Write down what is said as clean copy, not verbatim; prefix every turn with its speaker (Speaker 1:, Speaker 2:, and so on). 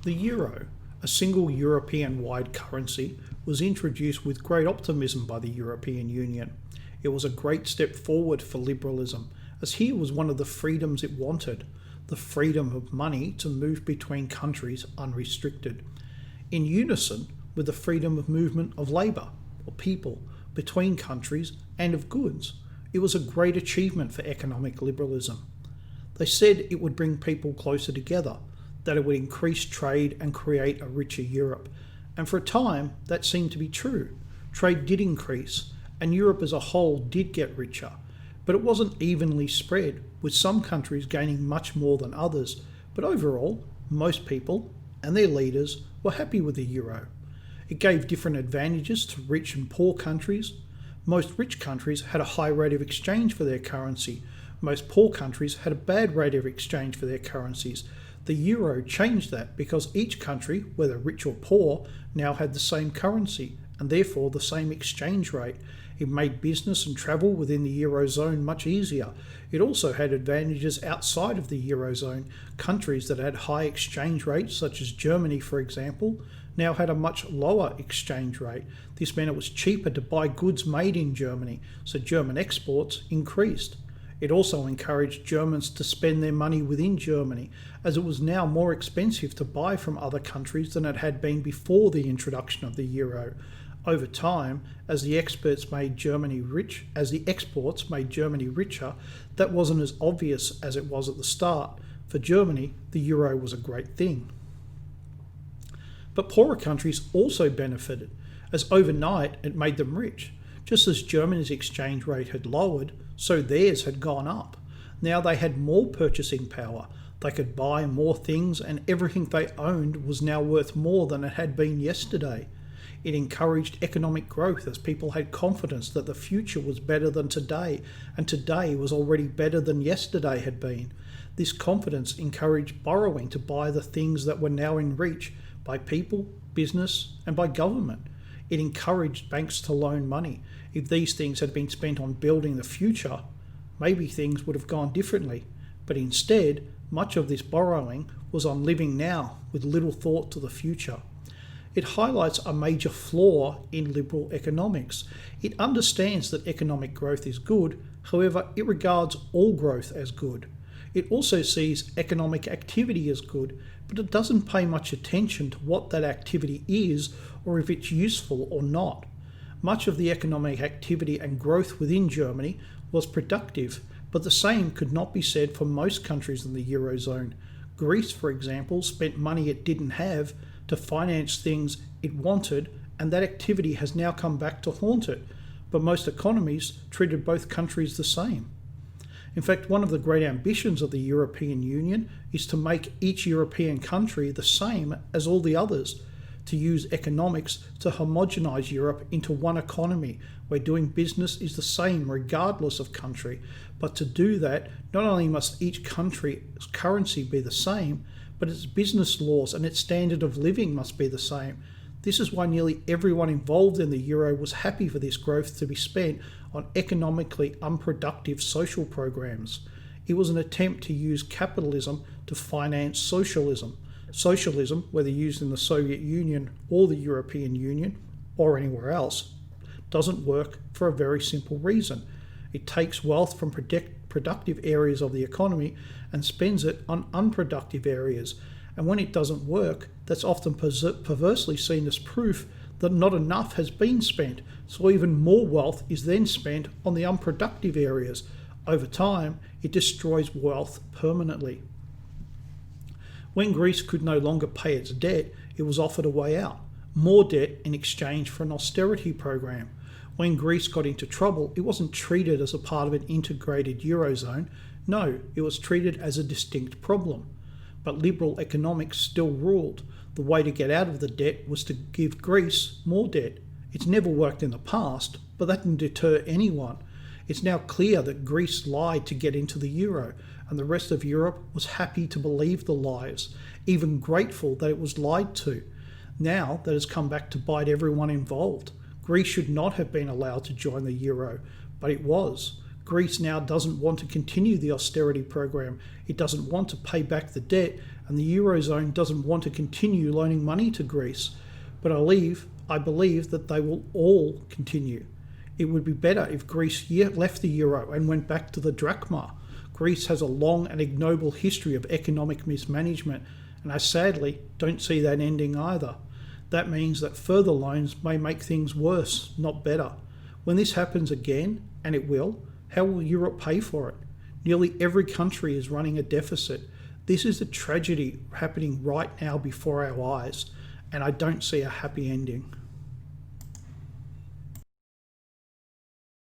Speaker 1: The euro, a single European-wide currency, was introduced with great optimism by the European Union. It was a great step forward for liberalism, as here was one of the freedoms it wanted, the freedom of money to move between countries unrestricted, in unison with the freedom of movement of labour, or people, between countries and of goods. It was a great achievement for economic liberalism. They said it would bring people closer together, that it would increase trade and create a richer Europe. And for a time, that seemed to be true. Trade did increase, and Europe as a whole did get richer. But it wasn't evenly spread, with some countries gaining much more than others. But overall, most people and their leaders were happy with the euro. It gave different advantages to rich and poor countries. Most rich countries had a high rate of exchange for their currency. Most poor countries had a bad rate of exchange for their currencies. The euro changed that because each country, whether rich or poor, now had the same currency and therefore the same exchange rate. It made business and travel within the eurozone much easier. It also had advantages outside of the eurozone. Countries that had high exchange rates, such as Germany for example, now had a much lower exchange rate. This meant it was cheaper to buy goods made in Germany, so German exports increased. It also encouraged Germans to spend their money within Germany, as it was now more expensive to buy from other countries than it had been before the introduction of the euro. Over time, as the exports made Germany richer, that wasn't as obvious as it was at the start. For Germany, the euro was a great thing. But poorer countries also benefited, as overnight it made them rich. Just as Germany's exchange rate had lowered, so theirs had gone up. Now they had more purchasing power. They could buy more things, and everything they owned was now worth more than it had been yesterday. It encouraged economic growth as people had confidence that the future was better than today, and today was already better than yesterday had been. This confidence encouraged borrowing to buy the things that were now in reach by people, business, and by government. It encouraged banks to loan money. If these things had been spent on building the future, maybe things would have gone differently. But instead, much of this borrowing was on living now with little thought to the future. It highlights a major flaw in liberal economics. It understands that economic growth is good, however, it regards all growth as good. It also sees economic activity as good, but it doesn't pay much attention to what that activity is or if it's useful or not. Much of the economic activity and growth within Germany was productive, but the same could not be said for most countries in the Eurozone. Greece, for example, spent money it didn't have to finance things it wanted, and that activity has now come back to haunt it. But most economies treated both countries the same. In fact, one of the great ambitions of the European Union is to make each European country the same as all the others, to use economics to homogenise Europe into one economy where doing business is the same regardless of country. But to do that, not only must each country's currency be the same, but its business laws and its standard of living must be the same. This is why nearly everyone involved in the euro was happy for this growth to be spent on economically unproductive social programs. It was an attempt to use capitalism to finance socialism. Socialism, whether used in the Soviet Union or the European Union or anywhere else, doesn't work for a very simple reason. It takes wealth from productive areas of the economy and spends it on unproductive areas. And when it doesn't work, that's often perversely seen as proof that not enough has been spent, so even more wealth is then spent on the unproductive areas. Over time, it destroys wealth permanently. When Greece could no longer pay its debt, it was offered a way out, more debt in exchange for an austerity program. When Greece got into trouble, it wasn't treated as a part of an integrated Eurozone. No, it was treated as a distinct problem. But liberal economics still ruled. The way to get out of the debt was to give Greece more debt. It's never worked in the past, but that didn't deter anyone. It's now clear that Greece lied to get into the euro, and the rest of Europe was happy to believe the lies, even grateful that it was lied to. Now that has come back to bite everyone involved. Greece should not have been allowed to join the euro, but it was. Greece now doesn't want to continue the austerity program. It doesn't want to pay back the debt, and the Eurozone doesn't want to continue loaning money to Greece. But I believe that they will all continue. It would be better if Greece left the euro and went back to the drachma. Greece has a long and ignoble history of economic mismanagement, and I sadly don't see that ending either. That means that further loans may make things worse, not better. When this happens again, and it will, how will Europe pay for it? Nearly every country is running a deficit. This is a tragedy happening right now before our eyes, and I don't see a happy ending.